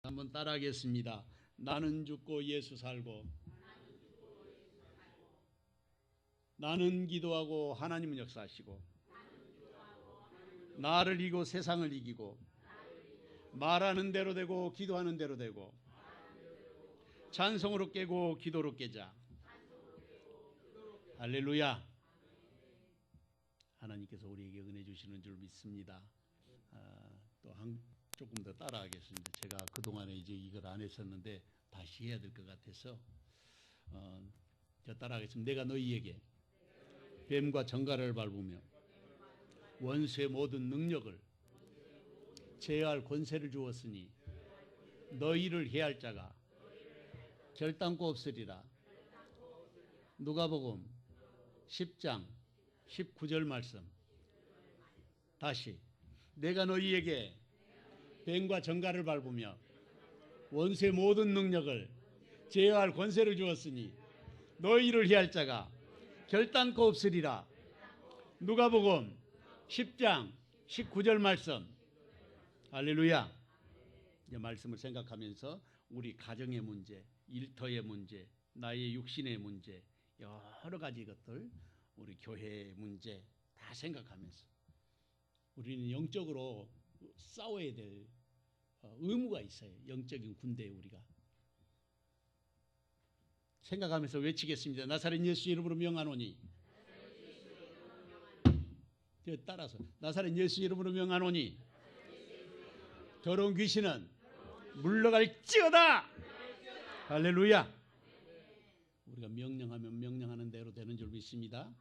한번 따라하겠습니다. 나는 죽고 예수 살고, 나는 기도하고 하나님은 역사하시고, 나를 이기고 세상을 이기고, 말하는 대로 되고 기도하는 대로 되고, 찬송으로 깨고 기도로 깨자. 할렐루야. 하나님께서 우리에게 은혜 주시는 줄 믿습니다. 또 조금 더 따라하겠습니다. 제가 그동안에 이제 이걸 안 했었는데 다시 해야 될 것 같아서 저 따라하겠습니다. 내가 너희에게 뱀과 정갈을 밟으며 원수의 모든 능력을 제어할 권세를 주었으니 너희를 해할 자가 결단코 없으리라. 누가복음 10장 19절 말씀. 다시 내가 너희에게 뱀과 정갈을 밟으며 원수의 모든 능력을 제어할 권세를 주었으니 너희를 해할 자가 결단코 없으리라. 누가복음 10장 19절 말씀. 할렐루야. 이제 말씀을 생각하면서 우리 가정의 문제, 일터의 문제, 나의 육신의 문제, 여러 가지 것들, 우리 교회의 문제 다 생각하면서 우리는 영적으로 싸워야 될 의무가 있어요. 영적인 군대에 우리가 생각하면서 외치겠습니다. 나사렛 예수 이름으로 명하노니. 따라서 나사렛 예수 이름으로 명하노니 더러운 귀신은 물러갈지어다. 할렐루야. 우리가 명령하면 명령하는 대로 되는 줄 믿습니다.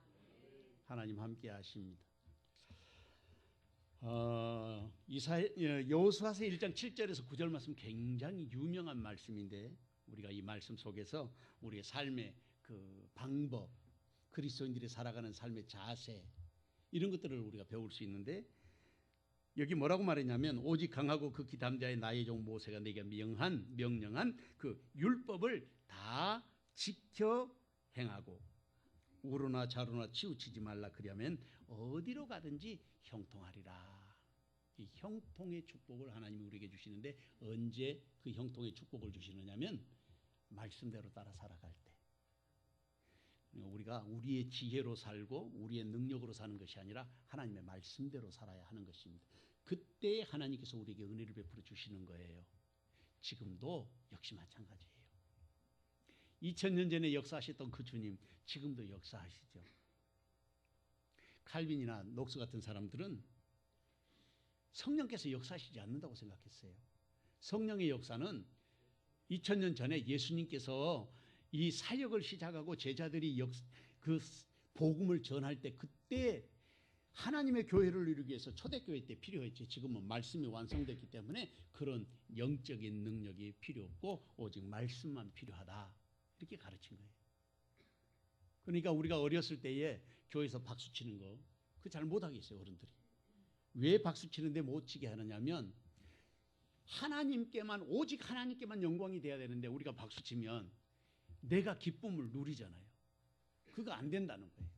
하나님 함께 하십니다. 여호수아서 1장 7절에서 9절 말씀 굉장히 유명한 말씀인데 우리가 이 말씀 속에서 우리의 삶의 그 방법, 그리스도인들이 살아가는 삶의 자세 이런 것들을 우리가 배울 수 있는데 여기 뭐라고 말했냐면 오직 강하고 극히 담대하여 나의 종 모세가 내게 명령한 그 율법을 다 지켜 행하고 우로나 좌로나 치우치지 말라. 그리하면 어디로 가든지 형통하리라. 이 형통의 축복을 하나님이 우리에게 주시는데 언제 그 형통의 축복을 주시느냐면 말씀대로 따라 살아갈 때. 우리가 우리의 지혜로 살고 우리의 능력으로 사는 것이 아니라 하나님의 말씀대로 살아야 하는 것입니다. 그때 하나님께서 우리에게 은혜를 베풀어 주시는 거예요. 지금도 역시 마찬가지예요. 2000년 전에 역사하셨던 그 주님 지금도 역사하시죠. 칼빈이나 녹스 같은 사람들은 성령께서 역사하시지 않는다고 생각했어요. 성령의 역사는 2000년 전에 예수님께서 이 사역을 시작하고 제자들이 그 복음을 전할 때 그때 하나님의 교회를 이루기 위해서 초대교회 때 필요했지. 지금은 말씀이 완성됐기 때문에 그런 영적인 능력이 필요 없고 오직 말씀만 필요하다. 이렇게 가르친 거예요. 그러니까 우리가 어렸을 때에 교회에서 박수 치는 거 그거 잘 못하겠어요. 어른들이. 왜 박수 치는데 못 치게 하느냐면 하나님께만 오직 하나님께만 영광이 돼야 되는데 우리가 박수 치면 내가 기쁨을 누리잖아요. 그거 안 된다는 거예요.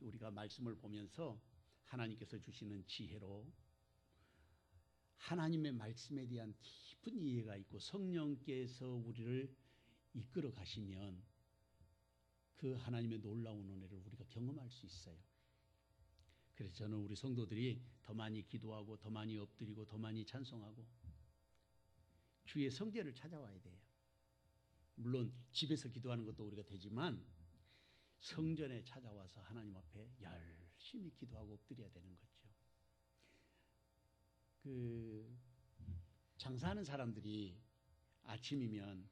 우리가 말씀을 보면서 하나님께서 주시는 지혜로 하나님의 말씀에 대한 깊은 이해가 있고 성령께서 우리를 이끌어 가시면 그 하나님의 놀라운 은혜를 우리가 경험할 수 있어요. 그래서 저는 우리 성도들이 더 많이 기도하고 더 많이 엎드리고 더 많이 찬송하고 주의 성전을 찾아와야 돼요. 물론 집에서 기도하는 것도 우리가 되지만 성전에 찾아와서 하나님 앞에 열심히 기도하고 엎드려야 되는 거죠. 그 장사하는 사람들이 아침이면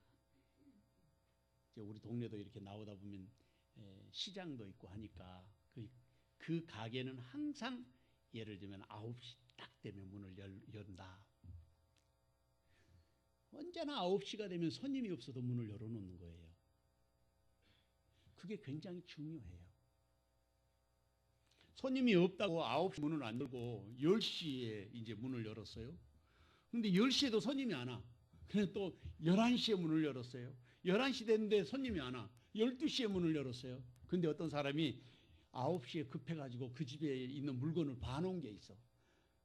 이제 우리 동네도 이렇게 나오다 보면 시장도 있고 하니까 그 가게는 항상 예를 들면 9시 딱 되면 문을 연다. 언제나 9시가 되면 손님이 없어도 문을 열어놓는 거예요. 그게 굉장히 중요해요. 손님이 없다고 9시 문을 안 열고 10시에 이제 문을 열었어요. 근데 10시에도 손님이 안 와. 그래서 또 11시에 문을 열었어요. 11시 됐는데 손님이 안 와. 12시에 문을 열었어요. 근데 어떤 사람이 9시에 급해가지고 그 집에 있는 물건을 봐놓은 게 있어.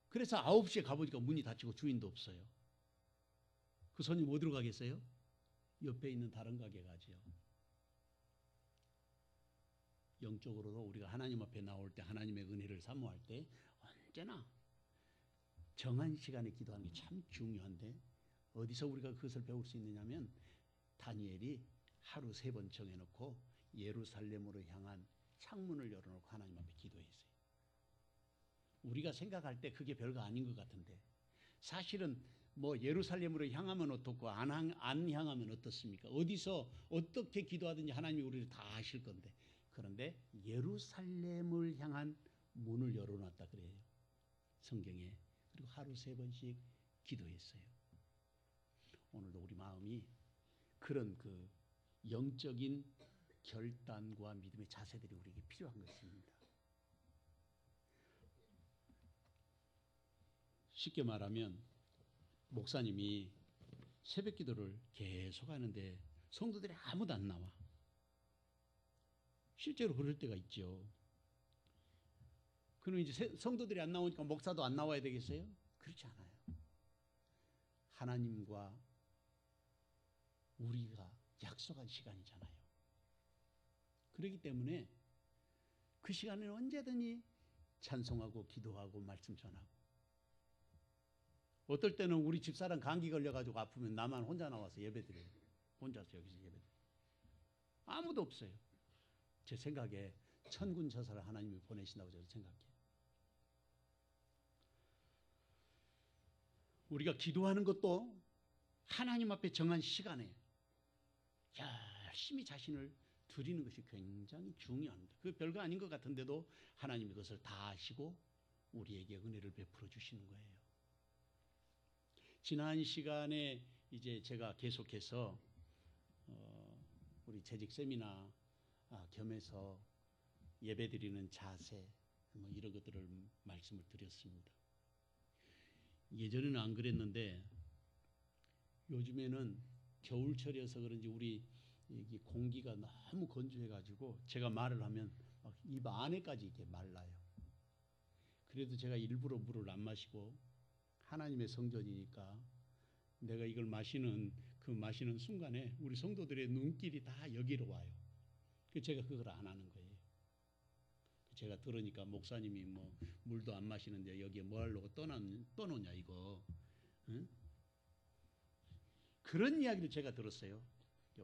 그래서 9시에 가보니까 문이 닫히고 주인도 없어요. 그 손님 어디로 가겠어요? 옆에 있는 다른 가게 가지요. 영적으로도 우리가 하나님 앞에 나올 때, 하나님의 은혜를 사모할 때 언제나 정한 시간에 기도하는 게 참 중요한데, 어디서 우리가 그것을 배울 수 있느냐면 다니엘이 하루 3번 정해놓고 예루살렘으로 향한 창문을 열어놓고 하나님 앞에 기도했어요. 우리가 생각할 때 그게 별거 아닌 것 같은데, 사실은 뭐 예루살렘으로 향하면 어떻고 안 향하면 어떻습니까? 어디서 어떻게 기도하든지 하나님이 우리를 다 아실 건데, 그런데 예루살렘을 향한 문을 열어놨다 그래요, 성경에. 그리고 하루 3번씩 기도했어요. 오늘도 우리 마음이 그런 그 영적인 결단과 믿음의 자세들이 우리에게 필요한 것입니다. 쉽게 말하면 목사님이 새벽 기도를 계속 하는데 성도들이 아무도 안 나와. 실제로 그럴 때가 있죠. 그럼 이제 성도들이 안 나오니까 목사도 안 나와야 되겠어요? 그렇지 않아요. 하나님과 우리가 약속한 시간이잖아요. 그렇기 때문에 그 시간에는 언제든지 찬송하고 기도하고 말씀 전하고, 어떨 때는 우리 집사람 감기 걸려가지고 아프면 나만 혼자 나와서 예배드려요. 혼자서 여기서 예배드려요. 아무도 없어요. 제 생각에 천군천사를 하나님이 보내신다고 저는 생각해요. 우리가 기도하는 것도 하나님 앞에 정한 시간에 열심히 자신을 드리는 것이 굉장히 중요합니다. 그 별거 아닌 것 같은데도 하나님이 그것을 다 아시고 우리에게 은혜를 베풀어 주시는 거예요. 지난 시간에 이제 제가 계속해서 우리 재직 세미나 겸해서 예배드리는 자세, 뭐 이런 것들을 말씀을 드렸습니다. 예전에는 안 그랬는데 요즘에는 겨울철이어서 그런지 우리 여기 공기가 너무 건조해가지고 제가 말을 하면 막 입 안에까지 이렇게 말라요. 그래도 제가 일부러 물을 안 마시고, 하나님의 성전이니까 내가 이걸 마시는 그 마시는 순간에 우리 성도들의 눈길이 다 여기로 와요. 그래서 제가 그걸 안 하는 거예요. 제가 들으니까 목사님이 뭐 물도 안 마시는데 여기에 뭐 하려고 떠놓냐 이거. 응? 그런 이야기를 제가 들었어요.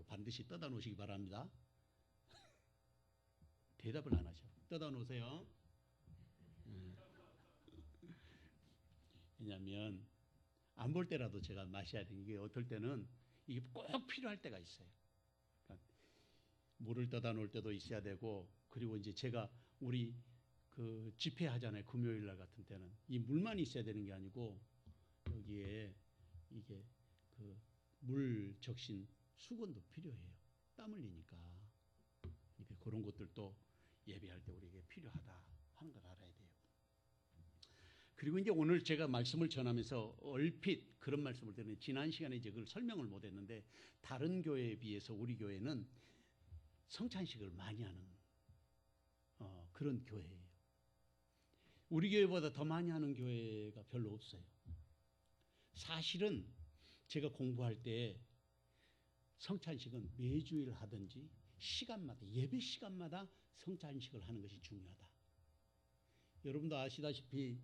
반드시 떠다 놓으시기 바랍니다. 대답을 안 하죠. 떠다 놓으세요. 왜냐하면 안 볼 때라도 제가 마셔야 되는 게, 어떨 때는 이게 꼭 필요할 때가 있어요. 그러니까 물을 떠다 놓을 때도 있어야 되고, 그리고 이제 제가 우리 그 집회하잖아요. 금요일 날 같은 때는 이 물만 있어야 되는 게 아니고 여기에 이게 그 물 적신 수건도 필요해요. 땀 흘리니까. 그러니까 그런 것들도 예배할 때 우리에게 필요하다 하는 걸 알아야 돼요. 그리고 이제 오늘 제가 말씀을 전하면서 얼핏 그런 말씀을 드렸는데, 지난 시간에 이제 그걸 설명을 못 했는데, 다른 교회에 비해서 우리 교회는 성찬식을 많이 하는 그런 교회예요. 우리 교회보다 더 많이 하는 교회가 별로 없어요. 사실은 제가 공부할 때 성찬식은 매주일 하든지 시간마다, 예배 시간마다 성찬식을 하는 것이 중요하다. 여러분도 아시다시피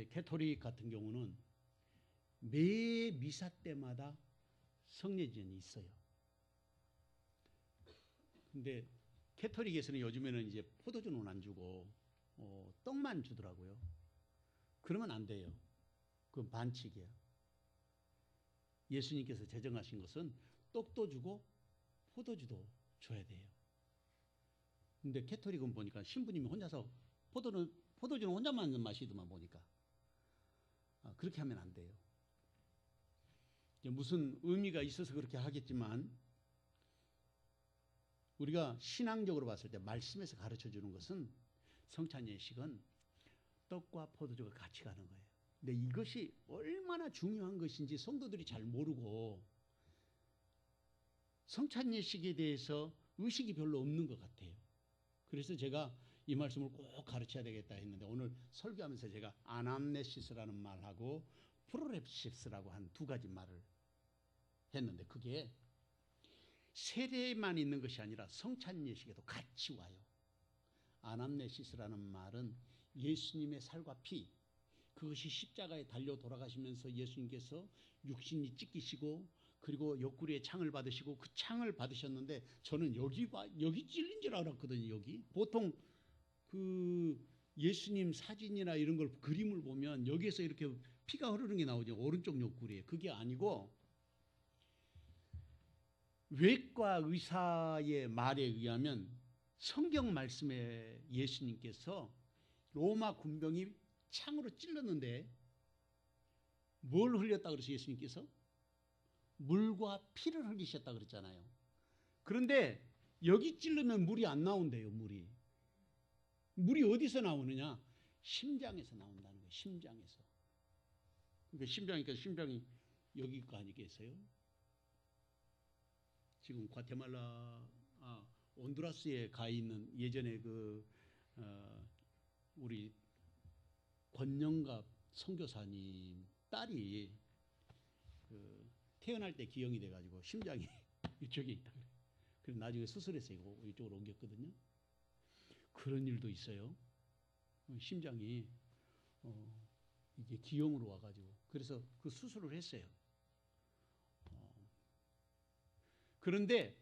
캐토릭 같은 경우는 매 미사 때마다 성례전이 있어요. 근데 캐토릭에서는 요즘에는 이제 포도주는 안 주고 떡만 주더라고요. 그러면 안 돼요. 그건 반칙이에요. 예수님께서 제정하신 것은 떡도 주고 포도주도 줘야 돼요. 근데 캐토릭은 보니까 신부님이 혼자서 포도주는 혼자만 마시더만 보니까. 그렇게 하면 안 돼요. 무슨 의미가 있어서 그렇게 하겠지만, 우리가 신앙적으로 봤을 때 말씀에서 가르쳐 주는 것은 성찬 예식은 떡과 포도주가 같이 가는 거예요. 근데 이것이 얼마나 중요한 것인지 성도들이 잘 모르고 성찬 예식에 대해서 의식이 별로 없는 것 같아요. 그래서 제가 이 말씀을 꼭 가르쳐야 되겠다 했는데 오늘 설교하면서 제가 아남네시스라는 말하고 프로랩시스라고 한 두 가지 말을 했는데 그게 세례만 있는 것이 아니라 성찬 예식에도 같이 와요. 아남네시스라는 말은 예수님의 살과 피, 그것이 십자가에 달려 돌아가시면서 예수님께서 육신이 찢기시고 그리고 옆구리에 창을 받으시고 그 창을 받으셨는데 저는 여기 찔린 줄 알았거든요. 여기 보통 그 예수님 사진이나 이런 걸 그림을 보면 여기에서 이렇게 피가 흐르는 게 나오죠. 오른쪽 옆구리에. 그게 아니고 외과 의사의 말에 의하면 성경 말씀에 예수님께서 로마 군병이 창으로 찔렀는데 뭘 흘렸다 그랬어요? 예수님께서 물과 피를 흘리셨다 그랬잖아요. 그런데 여기 찔르면 물이 안 나온대요. 물이 어디서 나오느냐? 심장에서 나온다는 거예요. 심장에서. 그러니까 심장이 여기 거 아니겠어요? 지금 과테말라, 온두라스에 가 있는 예전에 우리 권영갑 선교사님 딸이 태어날 때 기형이 돼가지고 심장이 이쪽에 있다 그래요. 그래서 나중에 수술해서 이쪽으로 옮겼거든요. 그런 일도 있어요. 심장이 이게 기형으로 와가지고 그래서 그 수술을 했어요. 그런데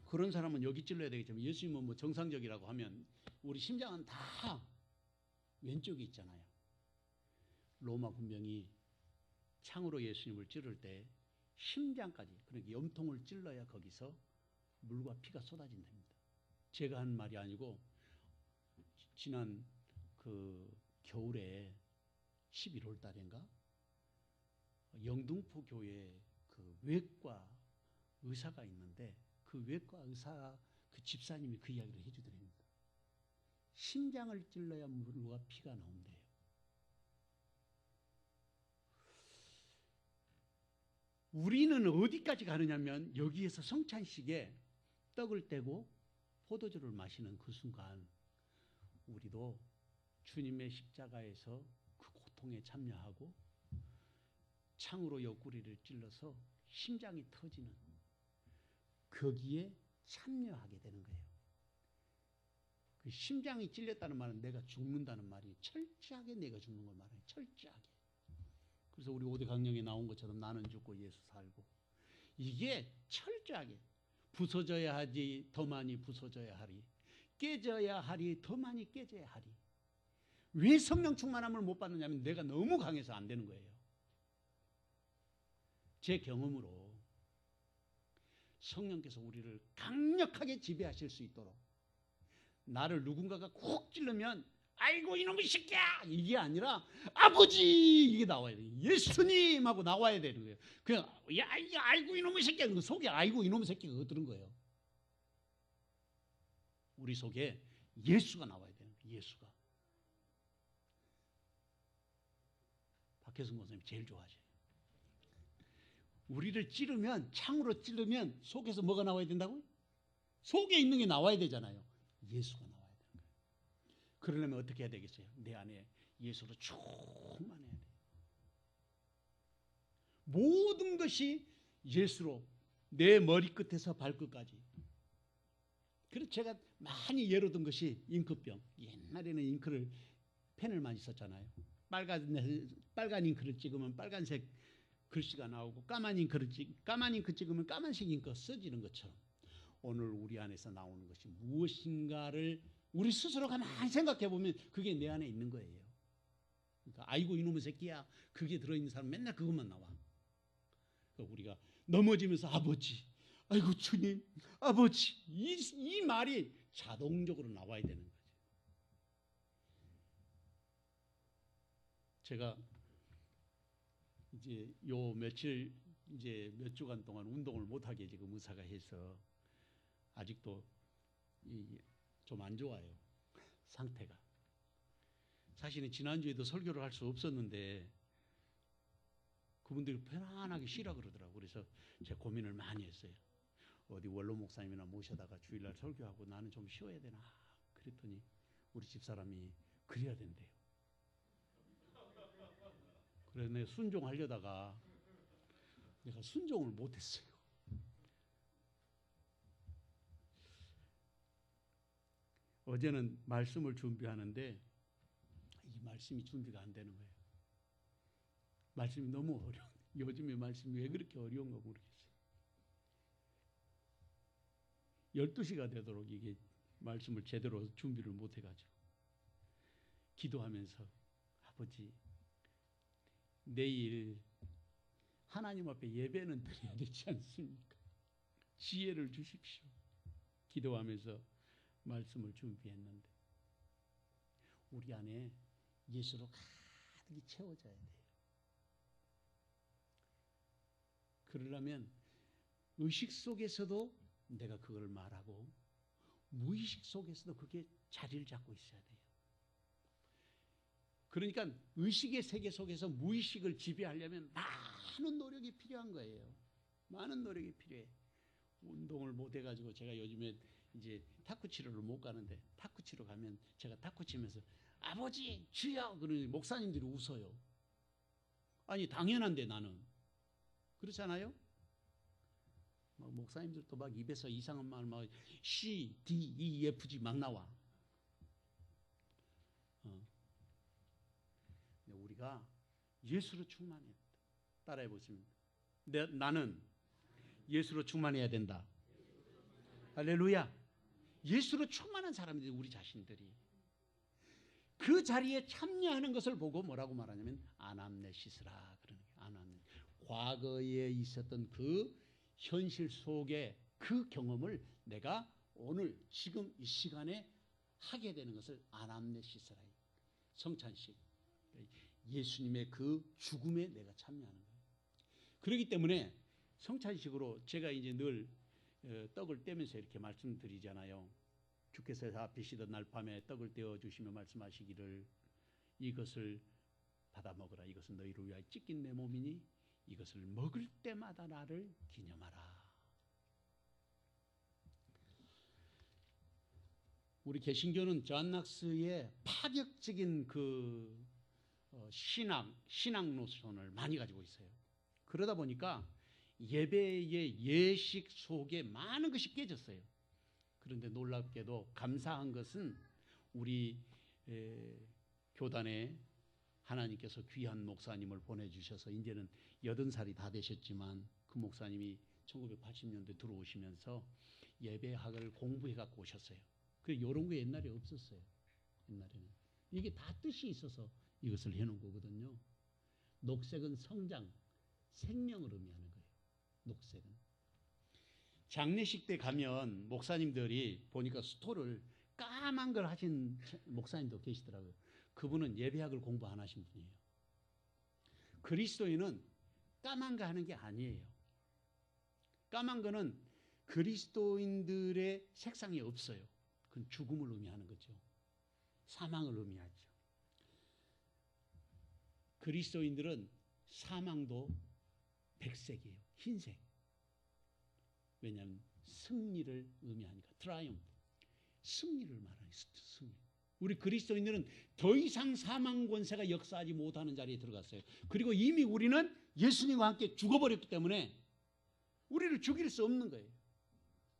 그런 사람은 여기 찔러야 되겠지만 예수님은 뭐 정상적이라고 하면 우리 심장은 다 왼쪽에 있잖아요. 로마 군병이 창으로 예수님을 찌를 때 심장까지 그러니까 염통을 찔러야 거기서 물과 피가 쏟아진답니다. 제가 한 말이 아니고 지난 그 겨울에 11월 달인가 영등포 교회 그 외과 의사가 있는데 그 외과 의사 그 집사님이 그 이야기를 해주더랍니다. 심장을 찔러야 물과 피가 나온대요. 우리는 어디까지 가느냐면 여기에서 성찬식에 떡을 떼고 포도주를 마시는 그 순간 우리도 주님의 십자가에서 그 고통에 참여하고 창으로 옆구리를 찔러서 심장이 터지는 거기에 참여하게 되는 거예요. 그 심장이 찔렸다는 말은 내가 죽는다는 말이 철저하게 내가 죽는 걸 말해요. 철저하게. 그래서 우리 5대 강령에 나온 것처럼 나는 죽고 예수 살고 이게 철저하게 부서져야 하지 더 많이 부서져야 하리 깨져야 하리 더 많이 깨져야 하리. 왜 성령 충만함을 못 받느냐면 내가 너무 강해서 안 되는 거예요. 제 경험으로 성령께서 우리를 강력하게 지배하실 수 있도록 나를 누군가가 콕 찔르면 아이고 이놈의 새끼야 이게 아니라 아버지 이게 나와야 돼요. 예수님 하고 나와야 되는 거예요. 그냥 야 아이고 이놈의 새끼야 그 속에 아이고 이놈의 새끼가 그들은 거예요. 우리 속에 예수가 나와야 되는 거예요. 예수가. 박혜승 목사님 제일 좋아하셔요. 우리를 찌르면 창으로 찌르면 속에서 뭐가 나와야 된다고요? 속에 있는 게 나와야 되잖아요. 예수가 나와야 되는 거예요. 그러려면 어떻게 해야 되겠어요? 내 안에 예수로 충만해야 돼요. 모든 것이 예수로 내 머리끝에서 발끝까지. 그래서 제가 많이 예로 든 것이 잉크병. 옛날에는 잉크를 펜을 많이 썼잖아요. 빨간 잉크를 찍으면 빨간색 글씨가 나오고 까만 잉크 찍으면 까만색 잉크가 써지는 것처럼 오늘 우리 안에서 나오는 것이 무엇인가를 우리 스스로 가만히 생각해 보면 그게 내 안에 있는 거예요. 그러니까 아이고 이놈의 새끼야 그게 들어있는 사람 맨날 그것만 나와. 그러니까 우리가 넘어지면서 아버지 아이고 주님 아버지 이 말이 자동적으로 나와야 되는 거죠. 제가 이제 요 며칠 이제 몇 주간 동안 운동을 못하게 지금 의사가 해서 아직도 좀 안 좋아요. 상태가. 사실은 지난주에도 설교를 할 수 없었는데 그분들이 편안하게 쉬라 그러더라고요. 그래서 제가 고민을 많이 했어요. 어디 원로 목사님이나 모셔다가 주일날 설교하고 나는 좀 쉬어야 되나 그랬더니 우리 집사람이 그래야 된대요. 그래서 내가 순종하려다가 내가 순종을 못했어요. 어제는 말씀을 준비하는데 이 말씀이 준비가 안 되는 거예요. 말씀이 너무 어려워. 요즘에 말씀이 왜 그렇게 어려운가 모르겠어요. 12시가 되도록 이게 말씀을 제대로 준비를 못 해가지고 기도하면서 아버지 내일 하나님 앞에 예배는 드려야 되지 않습니까? 지혜를 주십시오. 기도하면서 말씀을 준비했는데 우리 안에 예수로 가득히 채워져야 돼요. 그러려면 의식 속에서도 내가 그걸 말하고 무의식 속에서도 그게 자리를 잡고 있어야 돼요. 그러니까 의식의 세계 속에서 무의식을 지배하려면 많은 노력이 필요한 거예요. 많은 노력이 필요해. 운동을 못 해가지고 제가 요즘에 이제 탁구 치러를 못 가는데 탁구 치러 가면 제가 탁구 치면서 아버지 주여 그러니 목사님들이 웃어요. 아니 당연한데 나는 그렇잖아요. 막 목사님들도 막 입에서 이상한 말 막 C, D, E, F, G 막 나와. 우리가 예수로 충만해야 된다. 따라해 보시면 나는 예수로 충만해야 된다. 할렐루야. 예수로 충만한 사람들이 우리 자신들이 그 자리에 참여하는 것을 보고 뭐라고 말하냐면 아남네시스라 그러는 거예요. 아남네. 과거에 있었던 그 현실 속의 그 경험을 내가 오늘 지금 이 시간에 하게 되는 것을 아남네시스라. 성찬식. 예수님의 그 죽음에 내가 참여하는 거예요. 그렇기 때문에 성찬식으로 제가 이제 늘 떡을 떼면서 이렇게 말씀드리잖아요. 주께서 잡히시던 날 밤에 떡을 떼어 주시며 말씀하시기를 이것을 받아 먹으라. 이것은 너희를 위하여 찢긴 내 몸이니 이것을 먹을 때마다 나를 기념하라. 우리 개신교는 존 낙스의 파격적인 그 신앙 노선을 많이 가지고 있어요. 그러다 보니까 예배의 예식 속에 많은 것이 깨졌어요. 그런데 놀랍게도 감사한 것은 우리 교단에 하나님께서 귀한 목사님을 보내주셔서 이제는 80살이 다 되셨지만 그 목사님이 1980년대 들어오시면서 예배학을 공부해 갖고 오셨어요. 이런 거 옛날에 없었어요. 옛날에는 이게 다 뜻이 있어서 이것을 해놓은 거거든요. 녹색은 성장, 생명을 의미하는 거예요. 녹색은. 장례식 때 가면 목사님들이 보니까 수토를 까만 걸 하신 목사님도 계시더라고요. 그분은 예배학을 공부 안 하신 분이에요. 그리스도인은 까만 거 하는 게 아니에요. 까만 거는 그리스도인들의 색상이 없어요. 그건 죽음을 의미하는 거죠. 사망을 의미하죠. 그리스도인들은 사망도 백색이에요. 흰색. 왜냐하면 승리를 의미하니까. 트라이엄프. 승리를 말하는 승리. 우리 그리스도인들은 더 이상 사망 권세가 역사하지 못하는 자리에 들어갔어요. 그리고 이미 우리는 예수님과 함께 죽어버렸기 때문에 우리를 죽일 수 없는 거예요.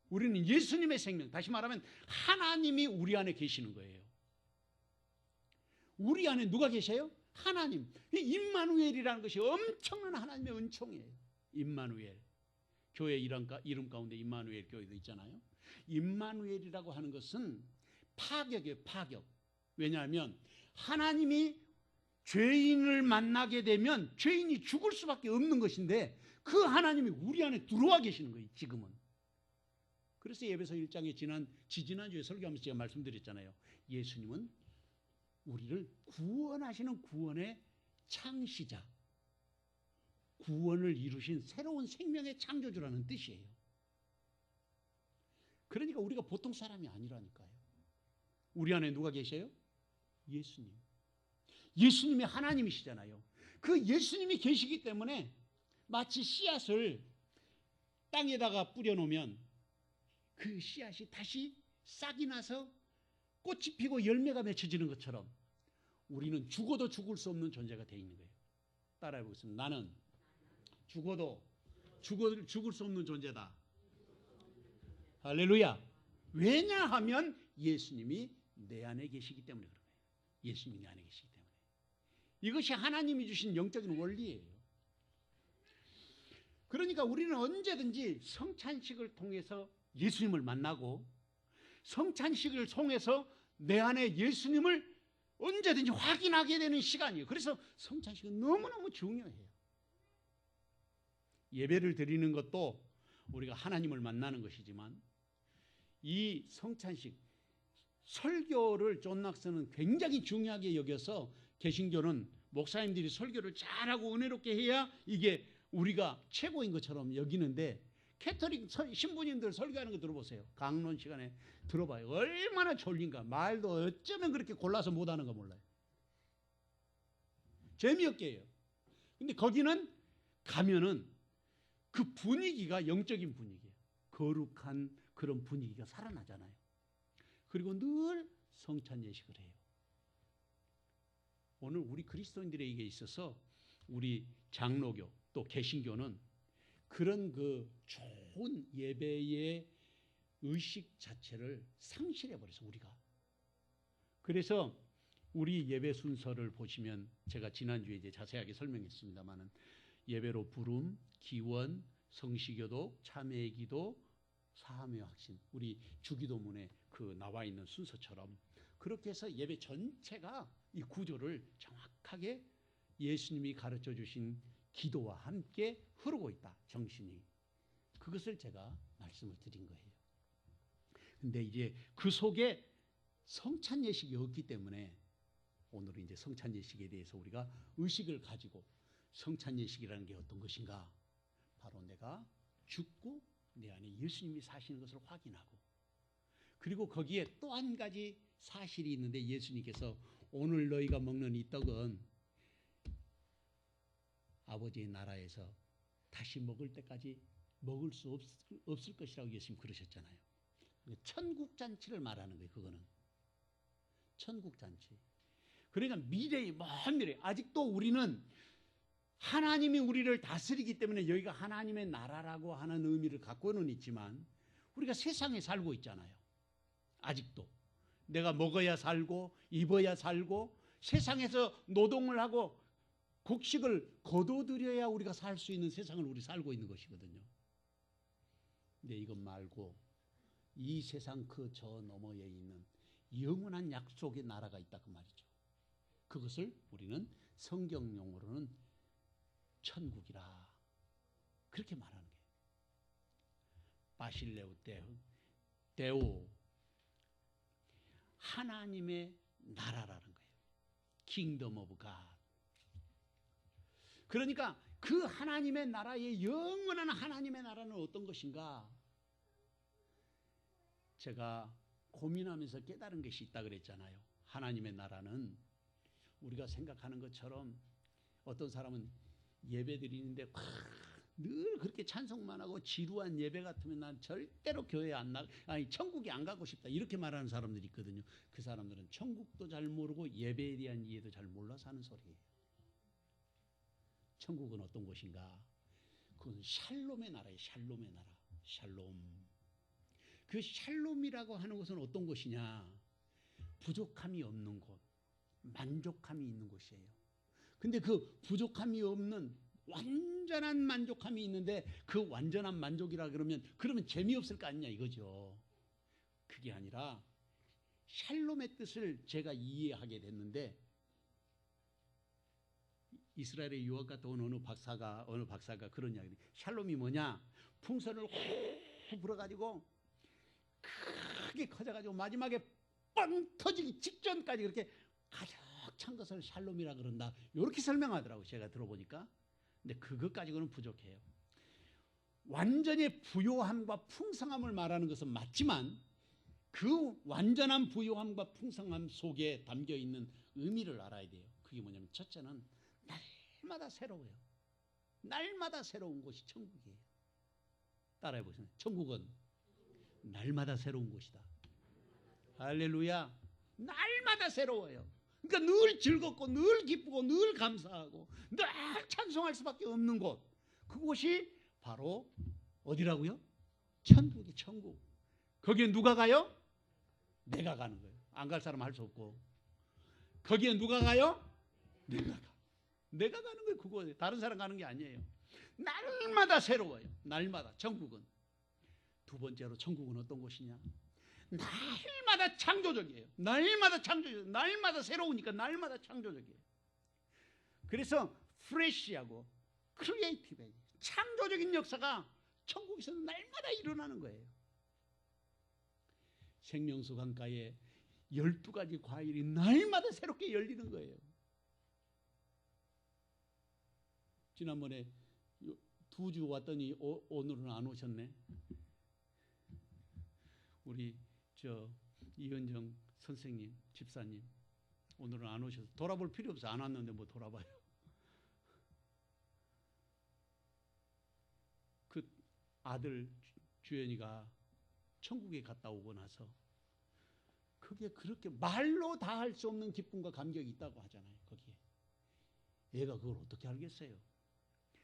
우리는 예수님의 생명, 다시 말하면 하나님이 우리 안에 계시는 거예요. 우리 안에 누가 계셔요? 하나님. 임마누엘이라는 것이 엄청난 하나님의 은총이에요. 임마누엘. 교회 이름 가운데 임마누엘 교회도 있잖아요. 임마누엘이라고 하는 것은 파격이에요. 파격. 왜냐하면 하나님이 죄인을 만나게 되면 죄인이 죽을 수밖에 없는 것인데 그 하나님이 우리 안에 들어와 계시는 거예요. 지금은. 그래서 에베소 1장에 지지난주에 설교하면서 제가 말씀드렸잖아요. 예수님은 우리를 구원하시는 구원의 창시자, 구원을 이루신 새로운 생명의 창조주라는 뜻이에요. 그러니까 우리가 보통 사람이 아니라니까요. 우리 안에 누가 계셔요? 예수님. 예수님이 하나님이시잖아요. 그 예수님이 계시기 때문에 마치 씨앗을 땅에다가 뿌려놓으면 그 씨앗이 다시 싹이 나서 꽃이 피고 열매가 맺혀지는 것처럼 우리는 죽어도 죽을 수 없는 존재가 되어 있는 거예요. 따라해 보겠습니다. 나는 죽어도 죽을 수 없는 존재다. 할렐루야. 왜냐하면 예수님이 내 안에 계시기 때문에 그런 거예요. 예수님이 내 안에 계시기 때문에. 이것이 하나님이 주신 영적인 원리예요. 그러니까 우리는 언제든지 성찬식을 통해서 예수님을 만나고 성찬식을 통해서 내 안에 예수님을 언제든지 확인하게 되는 시간이에요. 그래서 성찬식은 너무너무 중요해요. 예배를 드리는 것도 우리가 하나님을 만나는 것이지만 이 성찬식, 설교를 존 락슨은 굉장히 중요하게 여겨서 개신교는 목사님들이 설교를 잘하고 은혜롭게 해야 이게 우리가 최고인 것처럼 여기는데 캐토릭 신부님들 설교하는 거 들어보세요. 강론 시간에 들어봐요. 얼마나 졸린가. 말도 어쩌면 그렇게 골라서 못하는 거 몰라요. 재미없게 해요. 근데 거기는 가면은 그 분위기가 영적인 분위기예요. 거룩한 그런 분위기가 살아나잖아요. 그리고 늘 성찬 예식을 해요. 오늘 우리 그리스도인들에게 있어서 우리 장로교 또 개신교는 그런 그 좋은 예배의 의식 자체를 상실해 버려서 우리가. 그래서 우리 예배 순서를 보시면 제가 지난주에 이제 자세하게 설명했습니다만은 예배로 부름, 기원, 성시교도, 참회기도, 사함의 확신, 우리 주기도문에 그 나와 있는 순서처럼 그렇게 해서 예배 전체가 이 구조를 정확하게 예수님이 가르쳐 주신 기도와 함께 흐르고 있다. 정신이. 그것을 제가 말씀을 드린 거예요. 근데 이제 그 속에 성찬 예식이 없기 때문에 오늘은 이제 성찬 예식에 대해서 우리가 의식을 가지고 성찬 예식이라는 게 어떤 것인가? 바로 내가 죽고 내 안에 예수님이 사시는 것을 확인하고 그리고 거기에 또 한 가지 사실이 있는데 예수님께서 오늘 너희가 먹는 이 떡은 아버지의 나라에서 다시 먹을 때까지 먹을 수 없을 것이라고 예수님 그러셨잖아요. 천국 잔치를 말하는 거예요. 그거는 천국 잔치. 그러니까 미래의 먼 미래. 아직도 우리는 하나님이 우리를 다스리기 때문에 여기가 하나님의 나라라고 하는 의미를 갖고는 있지만 우리가 세상에 살고 있잖아요. 아직도 내가 먹어야 살고 입어야 살고 세상에서 노동을 하고 곡식을 거둬들여야 우리가 살 수 있는 세상을 우리 살고 있는 것이거든요. 근데 이것 말고 이 세상 그 저 너머에 있는 영원한 약속의 나라가 있다 그 말이죠. 그것을 우리는 성경 용어로는 천국이라 그렇게 말하는 거예요. 바실레우 데오 하나님의 나라라는 거예요. 킹덤 오브 갓. 그러니까 그 하나님의 나라의 영원한 하나님의 나라는 어떤 것인가? 제가 고민하면서 깨달은 것이 있다 그랬잖아요. 하나님의 나라는 우리가 생각하는 것처럼 어떤 사람은 예배 드리는데 늘 그렇게 찬송만 하고 지루한 예배 같으면 난 절대로 교회 안 나, 아니 천국에 안 가고 싶다 이렇게 말하는 사람들이 있거든요. 그 사람들은 천국도 잘 모르고 예배에 대한 이해도 잘 몰라서 하는 소리예요. 천국은 어떤 곳인가? 그건 샬롬의 나라예요. 샬롬의 나라. 샬롬. 그 샬롬이라고 하는 것은 어떤 곳이냐? 부족함이 없는 곳, 만족함이 있는 곳이에요. 근데 그 부족함이 없는 완전한 만족함이 있는데 그 완전한 만족이라 그러면 재미없을 거 아니냐 이거죠. 그게 아니라 샬롬의 뜻을 제가 이해하게 됐는데 이스라엘에 유학 갔다 온 어느 박사가 그런 이야기를 샬롬이 뭐냐? 풍선을 후 불어가지고 크게 커져가지고 마지막에 빵 터지기 직전까지 그렇게 가득 찬 것을 샬롬이라 그런다. 이렇게 설명하더라고요. 제가 들어보니까. 근데 그것까지는 부족해요. 완전히 부요함과 풍성함을 말하는 것은 맞지만 그 완전한 부요함과 풍성함 속에 담겨있는 의미를 알아야 돼요. 그게 뭐냐면 첫째는 날마다 새로워요. 날마다 새로운 곳이 천국이에요. 따라해보세요. 천국은 날마다 새로운 곳이다. 할렐루야. 날마다 새로워요. 그러니까 늘 즐겁고 늘 기쁘고 늘 감사하고 늘 찬송할 수밖에 없는 곳. 그곳이 바로 어디라고요? 천국이 천국. 거기에 누가 가요? 내가 가는 거예요. 안 갈 사람은 할 수 없고. 거기에 누가 가요? 내가 가. 내가 가는 거예요. 그곳에. 다른 사람 가는 게 아니에요. 날마다 새로워요. 날마다. 천국은. 두 번째로 천국은 어떤 곳이냐? 날마다 창조적이에요. 날마다 창조적. 날마다 새로우니까 날마다 창조적이에요. 그래서 프레시하고 크리에이티브, 창조적인 역사가 천국에서 날마다 일어나는 거예요. 생명수 강가에 12가지 과일이 날마다 새롭게 열리는 거예요. 지난번에 2주 왔더니 오늘은 안 오셨네. 우리 이은정 선생님, 집사님 오늘은 안 오셔서 돌아볼 필요 없어. 안 왔는데 뭐 돌아봐요. 그 아들 주연이가 천국에 갔다 오고 나서 그게 그렇게 말로 다 할 수 없는 기쁨과 감격이 있다고 하잖아요. 거기에 얘가 그걸 어떻게 알겠어요?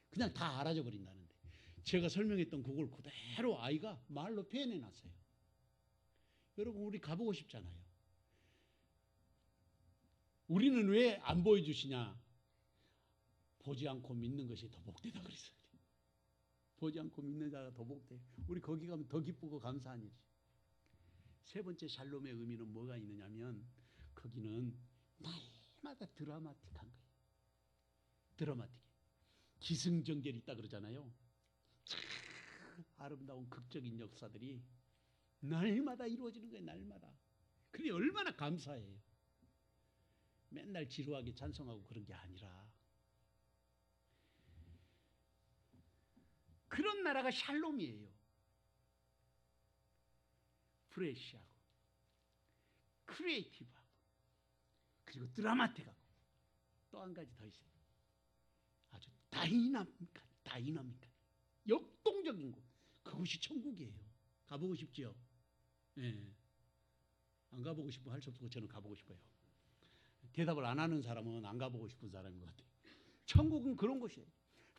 그냥 다 알아져 버린다는데 제가 설명했던 그걸 그대로 아이가 말로 표현해 놨어요. 여러분 우리 가보고 싶잖아요. 우리는 왜 안 보여주시냐? 보지 않고 믿는 것이 더 복되다 그랬어요. 보지 않고 믿는 자가 더 복돼. 우리 거기 가면 더 기쁘고 감사한 일이죠. 세 번째 샬롬의 의미는 뭐가 있느냐면 거기는 날마다 드라마틱한 거예요. 드라마틱해. 기승전결이 있다 그러잖아요. 참 아름다운 극적인 역사들이 날마다 이루어지는 거예요. 날마다. 그게 얼마나 감사해요. 맨날 지루하게 찬송하고 그런 게 아니라 그런 나라가 샬롬이에요. 프레시하고 크리에이티브하고 그리고 드라마틱하고 또 한 가지 더 있어요. 아주 다이나믹한 역동적인 곳. 그것이 천국이에요. 가보고 싶지요? 예. 안 가보고 싶으면 할 수 없고 저는 가보고 싶어요. 대답을 안 하는 사람은 안 가보고 싶은 사람인 것 같아요. 천국은 그런 곳이에요.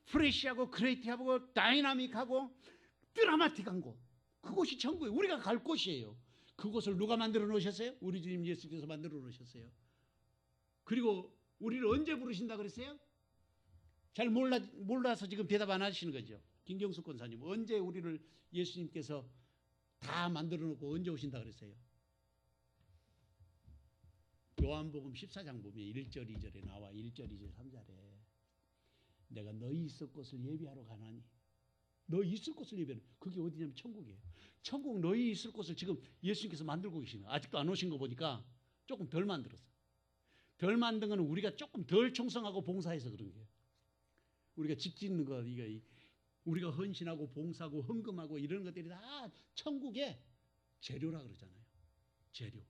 프레시하고 크리에이티브하고 다이나믹하고 드라마틱한 곳. 그곳이 천국이에요. 우리가 갈 곳이에요. 그곳을 누가 만들어 놓으셨어요? 우리 주님 예수께서 만들어 놓으셨어요. 그리고 우리를 언제 부르신다 그랬어요? 잘 몰라서 지금 대답 안 하시는 거죠. 김경숙 권사님 언제 우리를 예수님께서 다 만들어 놓고 언제 오신다 그랬어요? 요한복음 14장 보면 1절 2절에 나와. 1절 2절 3절에 내가 너희 있을 곳을 예비하러 가나니. 너희 있을 곳을 예비하러. 그게 어디냐면 천국이에요. 천국 너희 있을 곳을 지금 예수님께서 만들고 계시는. 아직도 안 오신 거 보니까 조금 덜 만들었어. 덜 만든 거는 우리가 조금 덜 충성하고 봉사해서 그런 거예요. 우리가 집 짓는 거 이거 우리가 헌신하고 봉사하고 헌금하고 이런 것들이 다 천국의 재료라 그러잖아요. 재료.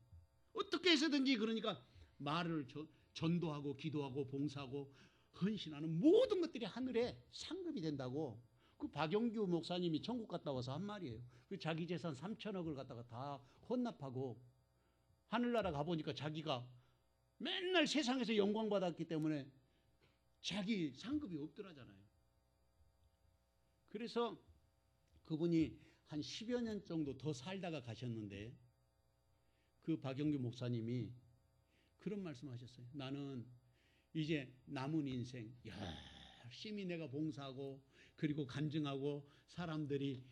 어떻게 해서든지 그러니까 말을 전도하고 기도하고 봉사하고 헌신하는 모든 것들이 하늘에 상급이 된다고 그 박영규 목사님이 천국 갔다 와서 한 말이에요. 그 자기 재산 3천억을 갖다가 다 헌납하고 하늘나라 가보니까 자기가 맨날 세상에서 영광 받았기 때문에 자기 상급이 없더라잖아요. 그래서 그분이 한 10여 년 정도 더 살다가 가셨는데 그 박영규 목사님이 그런 말씀하셨어요. 나는 이제 남은 인생 열심히 내가 봉사하고 그리고 간증하고 사람들이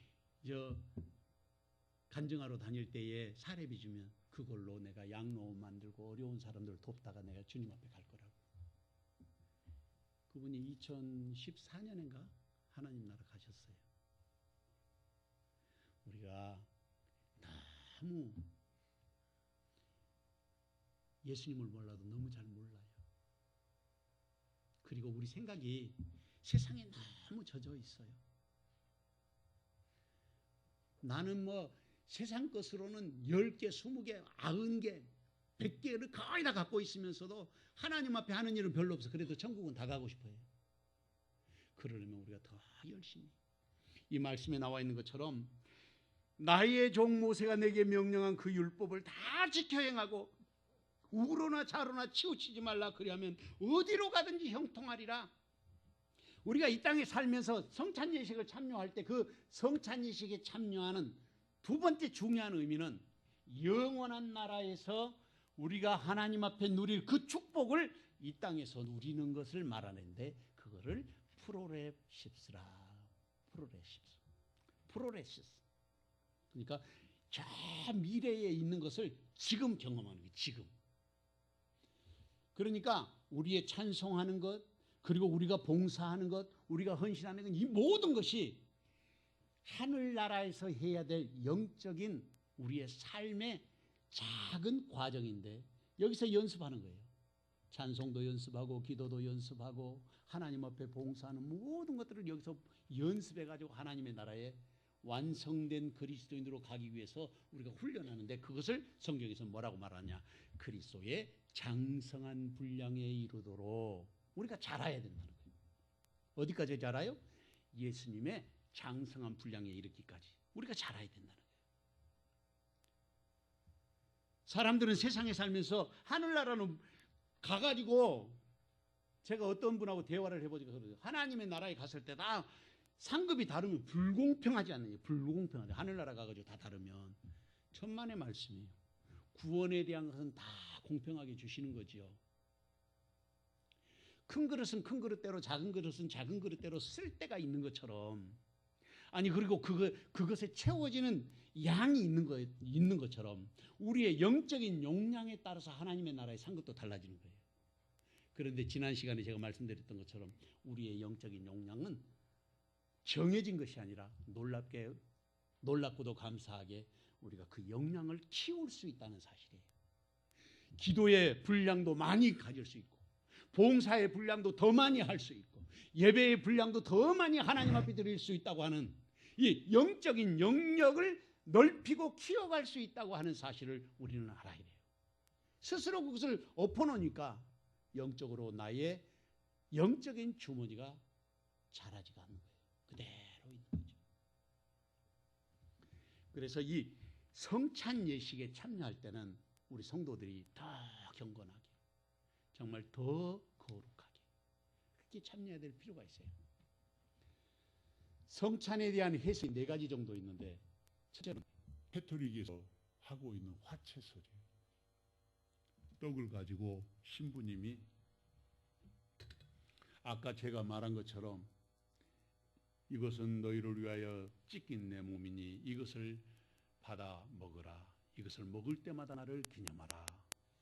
간증하러 다닐 때에 사례비 주면 그걸로 내가 양로원 만들고 어려운 사람들 돕다가 내가 주님 앞에 갈 거라고. 그분이 2014년인가 하나님 나라 가셨어요. 우리가 너무 예수님을 몰라도 너무 잘 몰라요. 그리고 우리 생각이 세상에 너무 젖어 있어요. 나는 뭐 세상 것으로는 10개, 20개, 90개, 100개를 거의 다 갖고 있으면서도 하나님 앞에 하는 일은 별로 없어. 그래도 천국은 다 가고 싶어요. 그러려면 우리가 더 열심히 이 말씀에 나와 있는 것처럼 나의 종 모세가 내게 명령한 그 율법을 다 지켜 행하고 우로나 좌로나 치우치지 말라. 그리하면 어디로 가든지 형통하리라. 우리가 이 땅에 살면서 성찬 예식을 참여할 때 그 성찬 예식에 참여하는 두 번째 중요한 의미는 영원한 나라에서 우리가 하나님 앞에 누릴 그 축복을 이 땅에서 누리는 것을 말하는데, 그거를 프로레십스라. 프로레시스. 그러니까 저 미래에 있는 것을 지금 경험하는 거예요. 지금. 그러니까 우리의 찬송하는 것, 그리고 우리가 봉사하는 것, 우리가 헌신하는 것, 이 모든 것이 하늘나라에서 해야 될 영적인 우리의 삶의 작은 과정인데, 여기서 연습하는 거예요. 찬송도 연습하고 기도도 연습하고 하나님 앞에 봉사하는 모든 것들을 여기서 연습해가지고 하나님의 나라에 완성된 그리스도인으로 가기 위해서 우리가 훈련하는데, 그것을 성경에서 뭐라고 말하냐? 그리스도의 장성한 분량에 이르도록 우리가 자라야 된다는 거예요. 어디까지 자라요? 예수님의 장성한 분량에 이르기까지 우리가 자라야 된다는 거예요. 사람들은 세상에 살면서 하늘나라는 가가지고, 제가 어떤 분하고 대화를 해보니까 그러죠. 하나님의 나라에 갔을 때 다 상급이 다르면 불공평하지 않느냐. 불공평하지. 하늘나라 가가지고 다 다르면. 천만의 말씀이에요. 구원에 대한 것은 다 공평하게 주시는 거지요. 큰 그릇은 큰 그릇대로, 작은 그릇은 작은 그릇대로 쓸 때가 있는 것처럼, 아니 그리고 그것에 채워지는 양이 있는 것처럼 우리의 영적인 용량에 따라서 하나님의 나라의 상급도 달라지는 거예요. 그런데 지난 시간에 제가 말씀드렸던 것처럼 우리의 영적인 용량은 정해진 것이 아니라 놀랍고도 감사하게 우리가 그 용량을 키울 수 있다는 사실이에요. 기도의 분량도 많이 가질 수 있고, 봉사의 분량도 더 많이 할 수 있고, 예배의 분량도 더 많이 하나님 앞에 드릴 수 있다고 하는 이 영적인 영역을 넓히고 키워갈 수 있다고 하는 사실을 우리는 알아야 돼요. 스스로 그것을 엎어놓으니까 영적으로 나의 영적인 주머니가 자라지가 않는 거예요. 그대로 있는 거죠. 그래서 이 성찬 예식에 참여할 때는 우리 성도들이 더 경건하게, 정말 더 거룩하게 그렇게 참여해야 될 필요가 있어요. 성찬에 대한 해석이 4가지 정도 있는데, 첫째는 캐톨릭에서 하고 있는 화채설이에요. 떡을 가지고 신부님이 아까 제가 말한 것처럼 이것은 너희를 위하여 찢긴 내 몸이니 이것을 받아 먹으라. 이것을 먹을 때마다 나를 기념하라.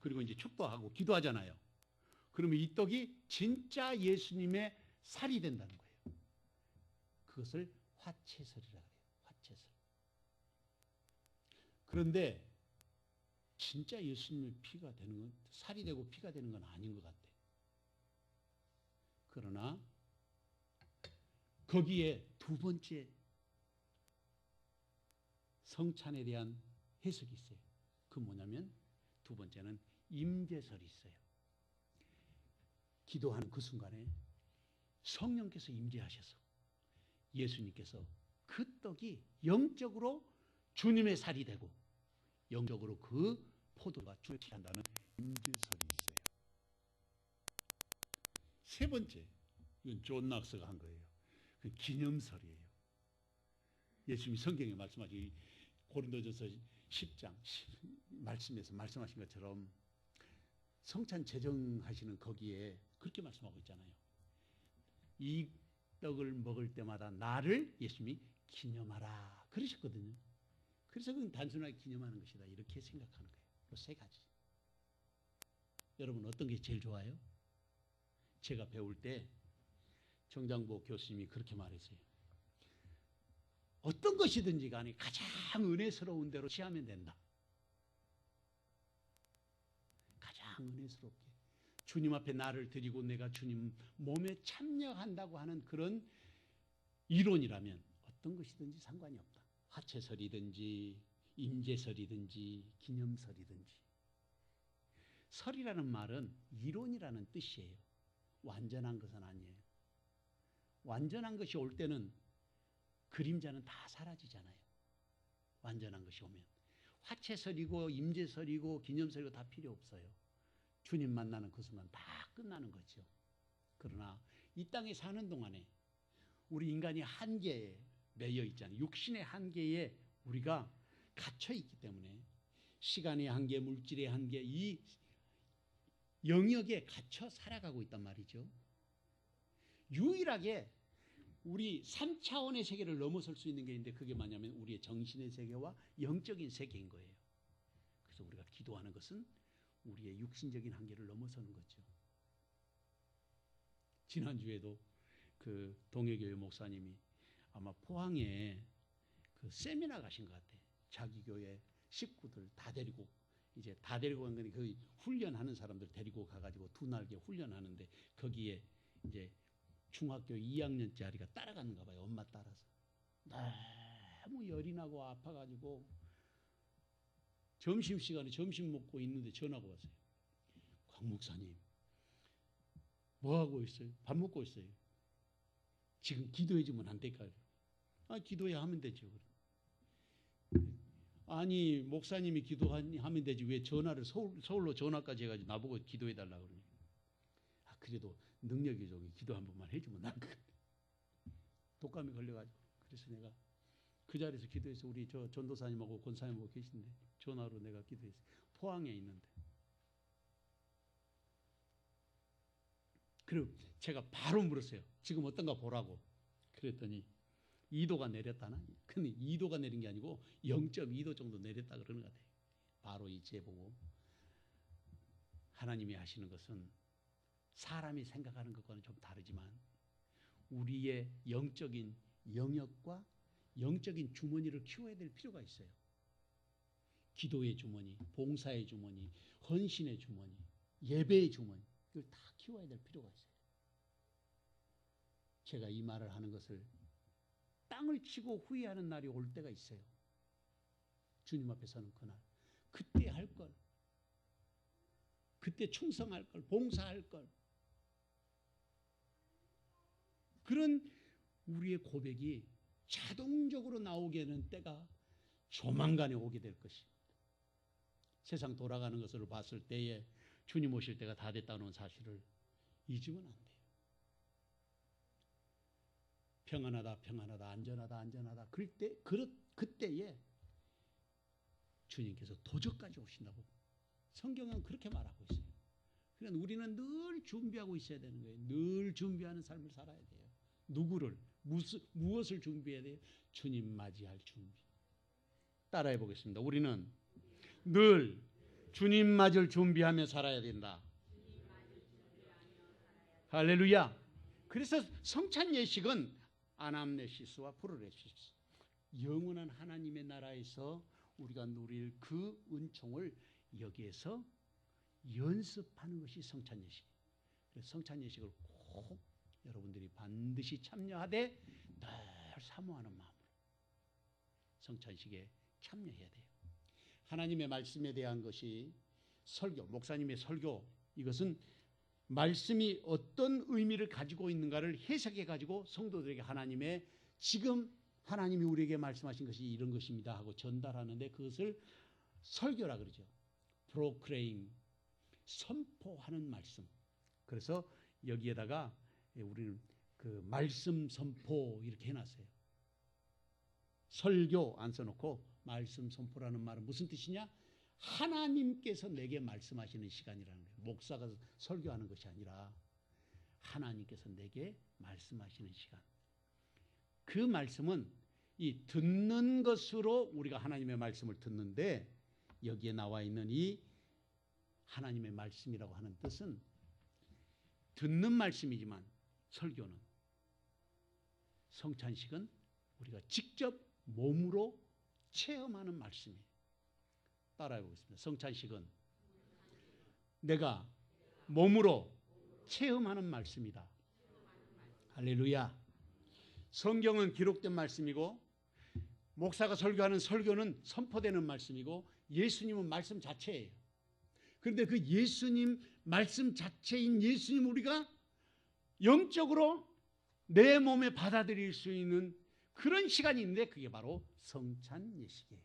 그리고 이제 축도하고 기도하잖아요. 그러면 이 떡이 진짜 예수님의 살이 된다는 거예요. 그것을 화채설이라 그래요. 화채설. 그런데 진짜 예수님의 피가 되는 건, 살이 되고 피가 되는 건 아닌 것 같아. 그러나 거기에 두 번째 성찬에 대한 해석이 있어요. 그 뭐냐면, 두 번째는 임재설이 있어요. 기도하는 그 순간에 성령께서 임재하셔서 예수님께서 그 떡이 영적으로 주님의 살이 되고 영적으로 그 포도가 주님을 취한다는 임재설이 있어요. 세 번째, 이건 존 낙서가 한 거예요. 그 기념설이에요. 예수님이 성경에 말씀하신 고린도전서 10장 말씀에서 말씀하신 것처럼 성찬 제정하시는 거기에 그렇게 말씀하고 있잖아요. 이 떡을 먹을 때마다 나를 예수님이 기념하라 그러셨거든요. 그래서 그건 단순하게 기념하는 것이다 이렇게 생각하는 거예요. 그 세 가지. 여러분 어떤 게 제일 좋아요? 제가 배울 때 정장보 교수님이 그렇게 말했어요. 어떤 것이든지 간에 가장 은혜스러운 대로 취하면 된다. 가장 은혜스럽게 주님 앞에 나를 드리고 내가 주님 몸에 참여한다고 하는 그런 이론이라면 어떤 것이든지 상관이 없다. 화채설이든지 임재설이든지 기념설이든지. 설이라는 말은 이론이라는 뜻이에요. 완전한 것은 아니에요. 완전한 것이 올 때는 그림자는 다 사라지잖아요. 완전한 것이 오면. 화채설이고 임재설이고 기념설이고 다 필요 없어요. 주님 만나는 그 순간 다 끝나는 거죠. 그러나 이 땅에 사는 동안에 우리 인간이 한계에 매여 있잖아요. 육신의 한계에 우리가 갇혀 있기 때문에 시간의 한계, 물질의 한계, 이 영역에 갇혀 살아가고 있단 말이죠. 유일하게 우리 3차원의 세계를 넘어설 수 있는 게 있는데 그게 뭐냐면 우리의 정신의 세계와 영적인 세계인 거예요. 그래서 우리가 기도하는 것은 우리의 육신적인 한계를 넘어서는 거죠. 지난주에도 그 동해교회 목사님이 아마 포항에 그 세미나 가신 것 같아요. 자기 교회 식구들 다 데리고 이제 다 데리고 간 거니 그 훈련하는 사람들 데리고 가가지고 두 날째 훈련하는데 거기에 이제 중학교 2학년짜리가 따라가는가 봐요. 엄마 따라서. 너무 열이 나고 아파가지고 점심시간에 점심 먹고 있는데 전화가 왔어요. 광 목사님 뭐하고 있어요? 밥 먹고 있어요. 지금 기도해 주면 안 될까요? 아, 기도해야 하면 되죠. 아니 목사님이 기도하면 되지 왜 전화를 서울로 전화까지 해가지고 나보고 기도해달라고 그러니. 아, 그래도 능력이 저기 기도 한 번만 해주면 나을 것 같아. 독감이 걸려가지고. 그래서 내가 그 자리에서 기도해서 우리 저 전도사님하고 권사님하고 계신데 전화로 내가 기도했어요. 포항에 있는데. 그리고 제가 바로 물었어요. 지금 어떤가 보라고. 그랬더니 2도가 내렸다나? 근데 2도가 내린 게 아니고 0.2도 정도 내렸다 그러는 것 같아요. 바로 이 제보고 하나님이 하시는 것은 사람이 생각하는 것과는 좀 다르지만 우리의 영적인 영역과 영적인 주머니를 키워야 될 필요가 있어요. 기도의 주머니, 봉사의 주머니, 헌신의 주머니, 예배의 주머니 이걸 다 키워야 될 필요가 있어요. 제가 이 말을 하는 것을 땅을 치고 후회하는 날이 올 때가 있어요. 주님 앞에 서는 그날. 그때 할 걸. 그때 충성할 걸. 봉사할 걸. 그런 우리의 고백이 자동적으로 나오게 하는 때가 조만간에 오게 될 것입니다. 세상 돌아가는 것을 봤을 때에 주님 오실 때가 다 됐다는 사실을 잊으면 안 돼요. 평안하다, 평안하다, 안전하다, 안전하다. 그때에 주님께서 도적까지 오신다고 성경은 그렇게 말하고 있어요. 그러니까 우리는 늘 준비하고 있어야 되는 거예요. 늘 준비하는 삶을 살아야 돼요. 누구를, 무엇을 준비해야 돼요? 주님 맞이할 준비. 따라해 보겠습니다. 우리는 늘 주님 맞을 준비하며 살아야 된다. 할렐루야. 그래서 성찬 예식은 아남네시스와 프로레시스, 영원한 하나님의 나라에서 우리가 누릴 그 은총을 여기에서 연습하는 것이 성찬 예식. 그래서 성찬 예식을 꼭 여러분들이 반드시 참여하되 늘 사모하는 마음으로 성찬식에 참여해야 돼요. 하나님의 말씀에 대한 것이 설교, 목사님의 설교, 이것은 말씀이 어떤 의미를 가지고 있는가를 해석해 가지고 성도들에게 하나님의 지금 하나님이 우리에게 말씀하신 것이 이런 것입니다 하고 전달하는데 그것을 설교라 그러죠. proclaim, 선포하는 말씀. 그래서 여기에다가 우리는 그 말씀 선포 이렇게 해놨어요. 설교 안 써놓고 말씀 선포라는 말은 무슨 뜻이냐? 하나님께서 내게 말씀하시는 시간이라는 거예요. 목사가 설교하는 것이 아니라 하나님께서 내게 말씀하시는 시간. 그 말씀은 이 듣는 것으로 우리가 하나님의 말씀을 듣는데 여기에 나와 있는 이 하나님의 말씀이라고 하는 뜻은 듣는 말씀이지만 설교는 성찬식은 우리가 직접 몸으로 체험하는 말씀이에요. 따라해 보겠습니다. 성찬식은 내가 몸으로 체험하는 말씀이다. 할렐루야. 성경은 기록된 말씀이고 목사가 설교하는 설교는 선포되는 말씀이고 예수님은 말씀 자체예요. 그런데 그 예수님 말씀 자체인 예수님 우리가 영적으로 내 몸에 받아들일 수 있는 그런 시간이 있는데 그게 바로 성찬 예식이에요.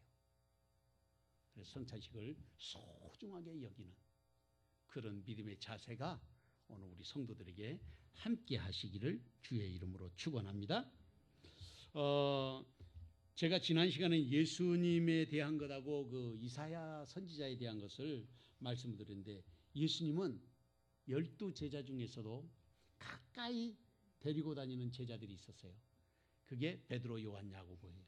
그래서 성찬식을 소중하게 여기는 그런 믿음의 자세가 오늘 우리 성도들에게 함께 하시기를 주의 이름으로 축원합니다. 제가 지난 시간에 예수님에 대한 것하고 그 이사야 선지자에 대한 것을 말씀드렸는데, 예수님은 12제자 중에서도 가까이 데리고 다니는 제자들이 있었어요. 그게 베드로, 요한, 야고보예요.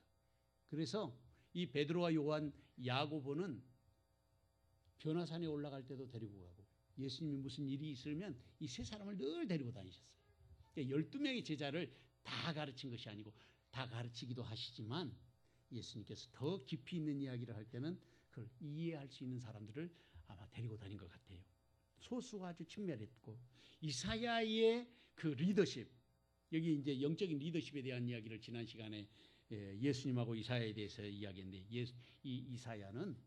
그래서 이 베드로와 요한, 야고보는 변화산에 올라갈 때도 데리고 가고, 예수님이 무슨 일이 있으면 이 세 사람을 늘 데리고 다니셨어요. 12명의 제자를 다 가르친 것이 아니고 다 가르치기도 하시지만, 예수님께서 더 깊이 있는 이야기를 할 때는 그걸 이해할 수 있는 사람들을 아마 데리고 다닌 것 같아요. 소수가 아주 친밀했고, 이사야의 그 리더십, 여기 이제 영적인 리더십에 대한 이야기를 지난 시간에 예수님하고 이사야에 대해서 이야기했는데, 이사야는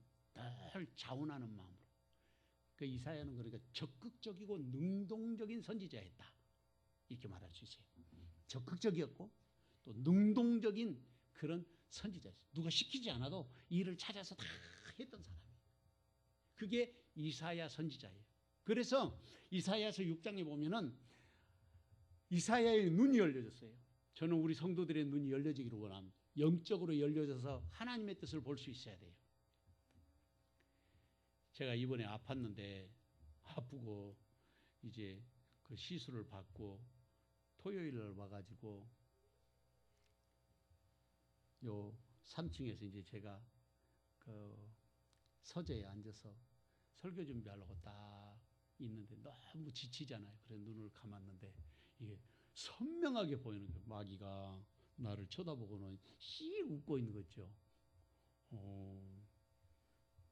늘 자원하는 마음으로, 그 이사야는 그러니까 적극적이고 능동적인 선지자였다, 이렇게 말할 수 있어요. 적극적이었고 또 능동적인 그런 선지자였어요. 누가 시키지 않아도 일을 찾아서 다 했던 사람이에요. 그게 이사야 선지자예요. 그래서 이사야서 6장에 보면은 이사야의 눈이 열려졌어요. 저는 우리 성도들의 눈이 열려지기를 원합니다. 영적으로 열려져서 하나님의 뜻을 볼 수 있어야 돼요. 제가 이번에 아팠는데, 아프고 이제 그 시술을 받고 토요일 날 와가지고 요 3층에서 이제 제가 그 서재에 앉아서 설교 준비하려고 딱 있는데 너무 지치잖아요. 그래서 눈을 감았는데 이게 선명하게 보이는 거예요. 마귀가 나를 쳐다보고는 씩 웃고 있는 거죠.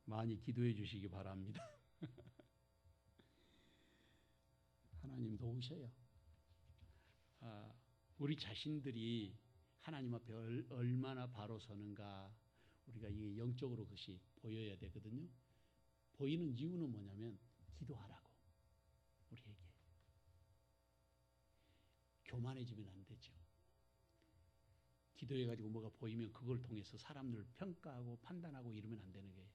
많이 기도해 주시기 바랍니다. 하나님 도우셔요. 우리 자신들이 하나님 앞에 얼마나 바로 서는가, 우리가 이게 영적으로 그것이 보여야 되거든요. 보이는 이유는 뭐냐면 기도하라고. 우리에게 교만해지면 안 되죠. 기도해가지고 뭐가 보이면 그걸 통해서 사람들을 평가하고 판단하고 이러면 안 되는 거예요.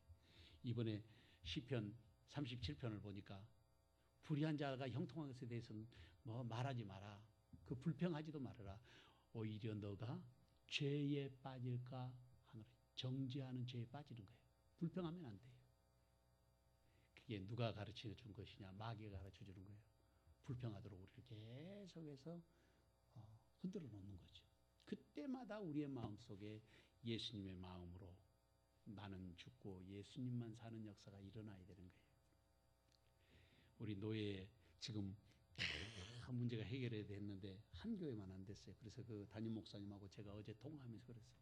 이번에 시편 37편을 보니까 불의한 자가 형통한 것에 대해서는 뭐 말하지 마라. 그 불평하지도 말아라. 오히려 너가 죄에 빠질까 하노라. 정죄하는 죄에 빠지는 거예요. 불평하면 안 돼요. 그게 누가 가르쳐 준 것이냐? 마귀가 가르쳐 주는 거예요. 불평하도록 우리를 계속해서 흔들어 놓는 거죠. 그때마다 우리의 마음속에 예수님의 마음으로 나는 죽고 예수님만 사는 역사가 일어나야 되는 거예요. 우리 노예 지금 다 문제가 해결이 됐는데 한 교회만 안 됐어요. 그래서 그 담임 목사님하고 제가 어제 통화하면서 그랬어요.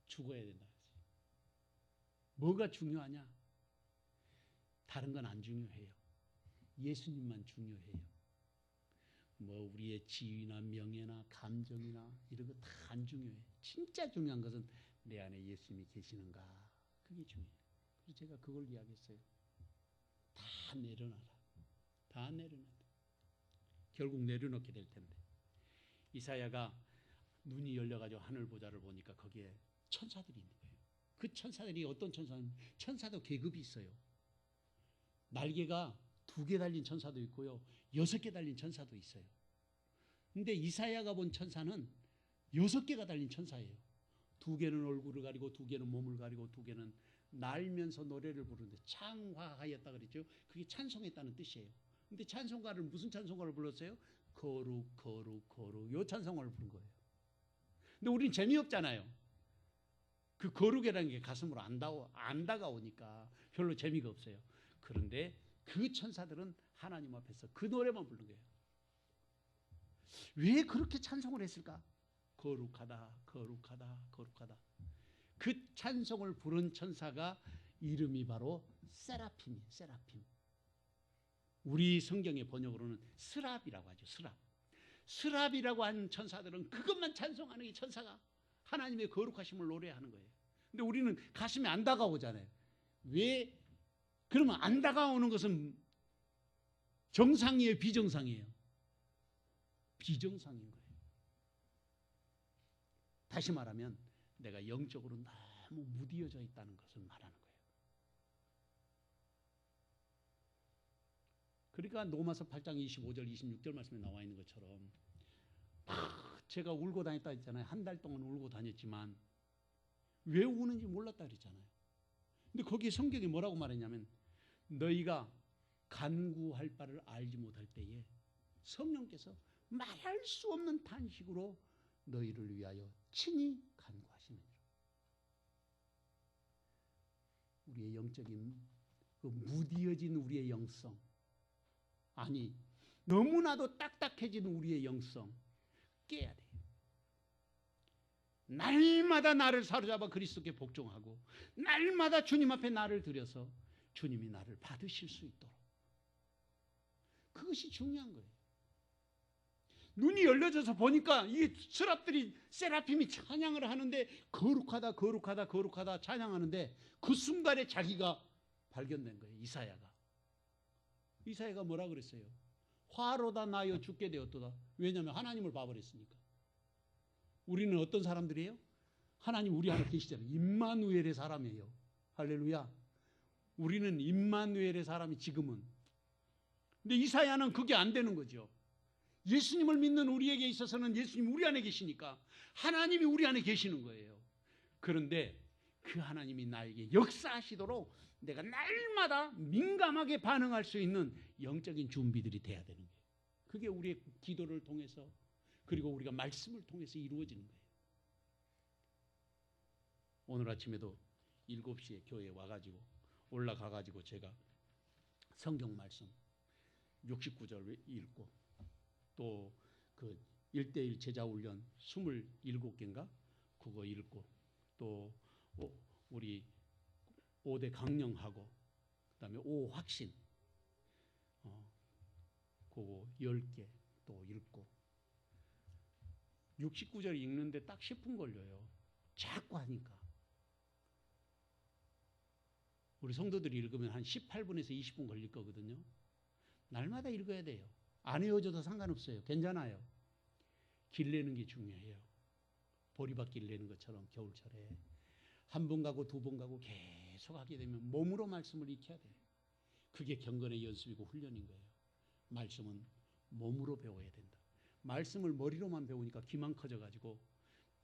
죽어야 된다. 뭐가 중요하냐? 다른 건 안 중요해요. 예수님만 중요해요. 뭐 우리의 지위나 명예나 감정이나 이런 거 다 안 중요해. 진짜 중요한 것은 내 안에 예수님이 계시는가, 그게 중요해요. 그래서 제가 그걸 이야기했어요. 다 내려놔라. 다 내려놔라. 결국 내려놓게 될 텐데, 이사야가 눈이 열려가지고 하늘 보좌를 보니까 거기에 천사들이 있는 거예요. 그 천사들이 어떤 천사는, 천사도 계급이 있어요. 날개가 2개 달린 천사도 있고요, 6개 달린 천사도 있어요. 근데 이사야가 본 천사는 6개가 달린 천사예요. 2개는 얼굴을 가리고 2개는 몸을 가리고 2개는 날면서 노래를 부르는데 창화하였다 그랬죠. 그게 찬송했다는 뜻이에요. 근데 찬송가를 무슨 찬송가를 불렀어요? 거룩 거룩 거룩, 요 찬송가를 부른 거예요. 근데 우리는 재미없잖아요. 그 거룩이라는 게 가슴으로 안 다가오니까 별로 재미가 없어요. 그런데 그 천사들은 하나님 앞에서 그 노래만 부른 거예요. 왜 그렇게 찬송을 했을까? 거룩하다 거룩하다 거룩하다. 그 찬송을 부른 천사가 이름이 바로 세라핌이에요. 세라핌. 우리 성경의 번역으로는 스랍이라고 하죠. 스랍. 스랍이라고 하는 천사들은 그것만 찬송하는 게 천사가 하나님의 거룩하심을 노래하는 거예요. 근데 우리는 가슴에 안 다가오잖아요. 왜? 그러면 안 다가오는 것은 정상이에요, 비정상이에요? 비정상인 거예요. 다시 말하면 내가 영적으로 너무 무디어져 있다는 것을 말하는 거예요. 그러니까 로마서 8장 25절 26절 말씀에 나와 있는 것처럼 제가 울고 다녔다 했잖아요. 한 달 동안 울고 다녔지만 왜 우는지 몰랐다 그랬잖아요. 근데 거기에 성경이 뭐라고 말했냐면 너희가 간구할 바를 알지 못할 때에 성령께서 말할 수 없는 탄식으로 너희를 위하여 친히 간구하시느니라. 우리의 영적인 그 무디어진 우리의 영성, 아니 너무나도 딱딱해진 우리의 영성 깨야 돼요. 날마다 나를 사로잡아 그리스도께 복종하고 날마다 주님 앞에 나를 들여서 주님이 나를 받으실 수 있도록, 그것이 중요한 거예요. 눈이 열려져서 보니까 이 세라핌이 찬양을 하는데 거룩하다 거룩하다 거룩하다 찬양하는데 그 순간에 자기가 발견된 거예요. 이사야가 뭐라 그랬어요? 화로다 나여 죽게 되었도다. 왜냐하면 하나님을 봐버렸으니까. 우리는 어떤 사람들이에요? 하나님 우리 안에 계시잖아요. 임마누엘의 사람이에요. 할렐루야. 우리는 임마누엘의 사람이 지금은. 근데 이사야는 그게 안 되는 거죠. 예수님을 믿는 우리에게 있어서는 예수님 우리 안에 계시니까 하나님이 우리 안에 계시는 거예요. 그런데 그 하나님이 나에게 역사하시도록 내가 날마다 민감하게 반응할 수 있는 영적인 준비들이 돼야 되는 거예요. 그게 우리의 기도를 통해서 그리고 우리가 말씀을 통해서 이루어지는 거예요. 오늘 아침에도 7시에 교회에 와가지고 올라가가지고 제가 성경 말씀 69절 읽고 또 그 1대1 제자훈련 27개인가 그거 읽고 또 우리 5대 강령하고 그다음에 5 확신 그거 10개 또 읽고 69절 읽는데 딱 10분 걸려요. 자꾸 하니까. 우리 성도들이 읽으면 한 18분에서 20분 걸릴 거거든요. 날마다 읽어야 돼요. 안 외워져도 상관없어요. 괜찮아요. 길내는 게 중요해요. 보리밭 길내는 것처럼 겨울철에 한 번 가고 두 번 가고 계속 하게 되면 몸으로 말씀을 익혀야 돼요. 그게 경건의 연습이고 훈련인 거예요. 말씀은 몸으로 배워야 된다. 말씀을 머리로만 배우니까 귀만 커져가지고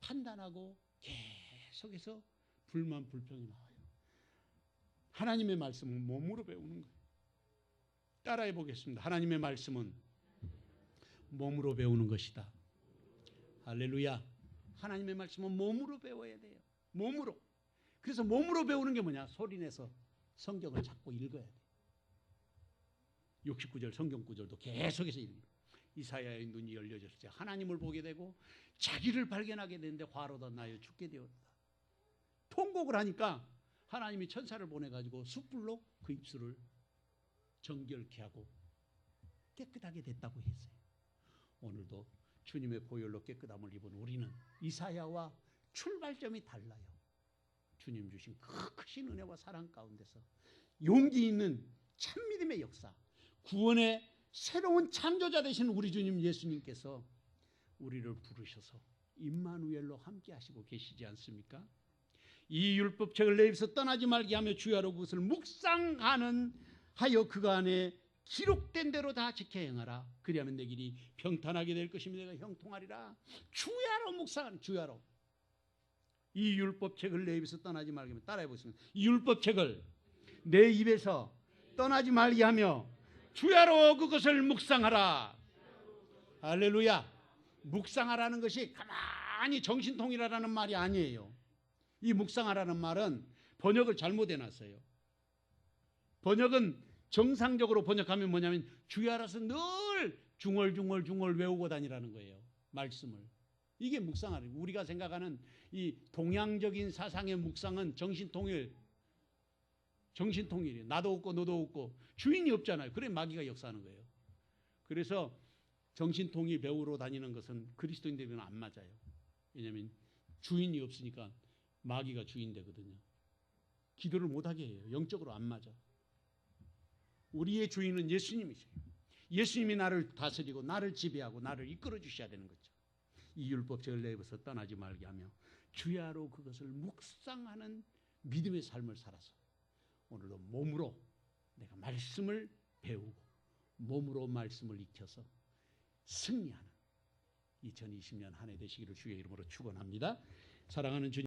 판단하고 계속해서 불만 불평이 나와요. 하나님의 말씀은 몸으로 배우는 거예요. 따라해 보겠습니다. 하나님의 말씀은 몸으로 배우는 것이다. 할렐루야. 하나님의 말씀은 몸으로 배워야 돼요. 몸으로. 그래서 몸으로 배우는 게 뭐냐? 소리내서 성경을 자꾸 읽어야 돼. 69절 성경 구절도 계속해서 읽어요. 이사야의 눈이 열려졌을 때 하나님을 보게 되고 자기를 발견하게 되는데 화로다 나여 죽게 되었다. 통곡을 하니까 하나님이 천사를 보내가지고 숯불로 그 입술을 정결케 하고 깨끗하게 됐다고 했어요. 오늘도 주님의 보혈로 깨끗함을 입은 우리는 이사야와 출발점이 달라요. 주님 주신 크신 은혜와 사랑 가운데서 용기 있는 참믿음의 역사, 구원의 새로운 창조자 되신 우리 주님 예수님께서 우리를 부르셔서 임마누엘로 함께 하시고 계시지 않습니까? 이 율법책을 내 입에서 떠나지 말게 하며 주야로 그것을 묵상하는 하여 그가 안에 기록된 대로 다 지켜 행하라. 그리하면 내 길이 평탄하게 될 것이며 내가 형통하리라. 주야로 묵상하는 주야로. 이 율법책을 내 입에서 떠나지 말게 하며 따라해 보겠습니다. 이 율법책을 내 입에서 떠나지 말게 하며 주야로 그것을 묵상하라. 할렐루야. 묵상하라는 것이 가만히 정신통일하라는 말이 아니에요. 이 묵상하라는 말은 번역을 잘못 해놨어요. 번역은 정상적으로 번역하면 뭐냐면 주야라서 늘 중얼중얼 외우고 다니라는 거예요. 말씀을. 이게 묵상하는 거예요. 우리가 생각하는 이 동양적인 사상의 묵상은 정신통일이에요. 나도 없고 너도 없고 주인이 없잖아요. 그래 마귀가 역사하는 거예요. 그래서 정신통일 배우러 다니는 것은 그리스도인들에게는 안 맞아요. 왜냐하면 주인이 없으니까 마귀가 주인 되거든요. 기도를 못하게 해요. 영적으로 안 맞아. 우리의 주인은 예수님이세요. 예수님이 나를 다스리고 나를 지배하고 나를 이끌어 주셔야 되는 거죠. 이 율법책을 내 입에서 떠나지 말게 하며 주야로 그것을 묵상하는 믿음의 삶을 살아서 오늘도 몸으로 내가 말씀을 배우고 몸으로 말씀을 익혀서 승리하는 2020년 한 해 되시기를 주의 이름으로 축원합니다. 사랑하는 주님.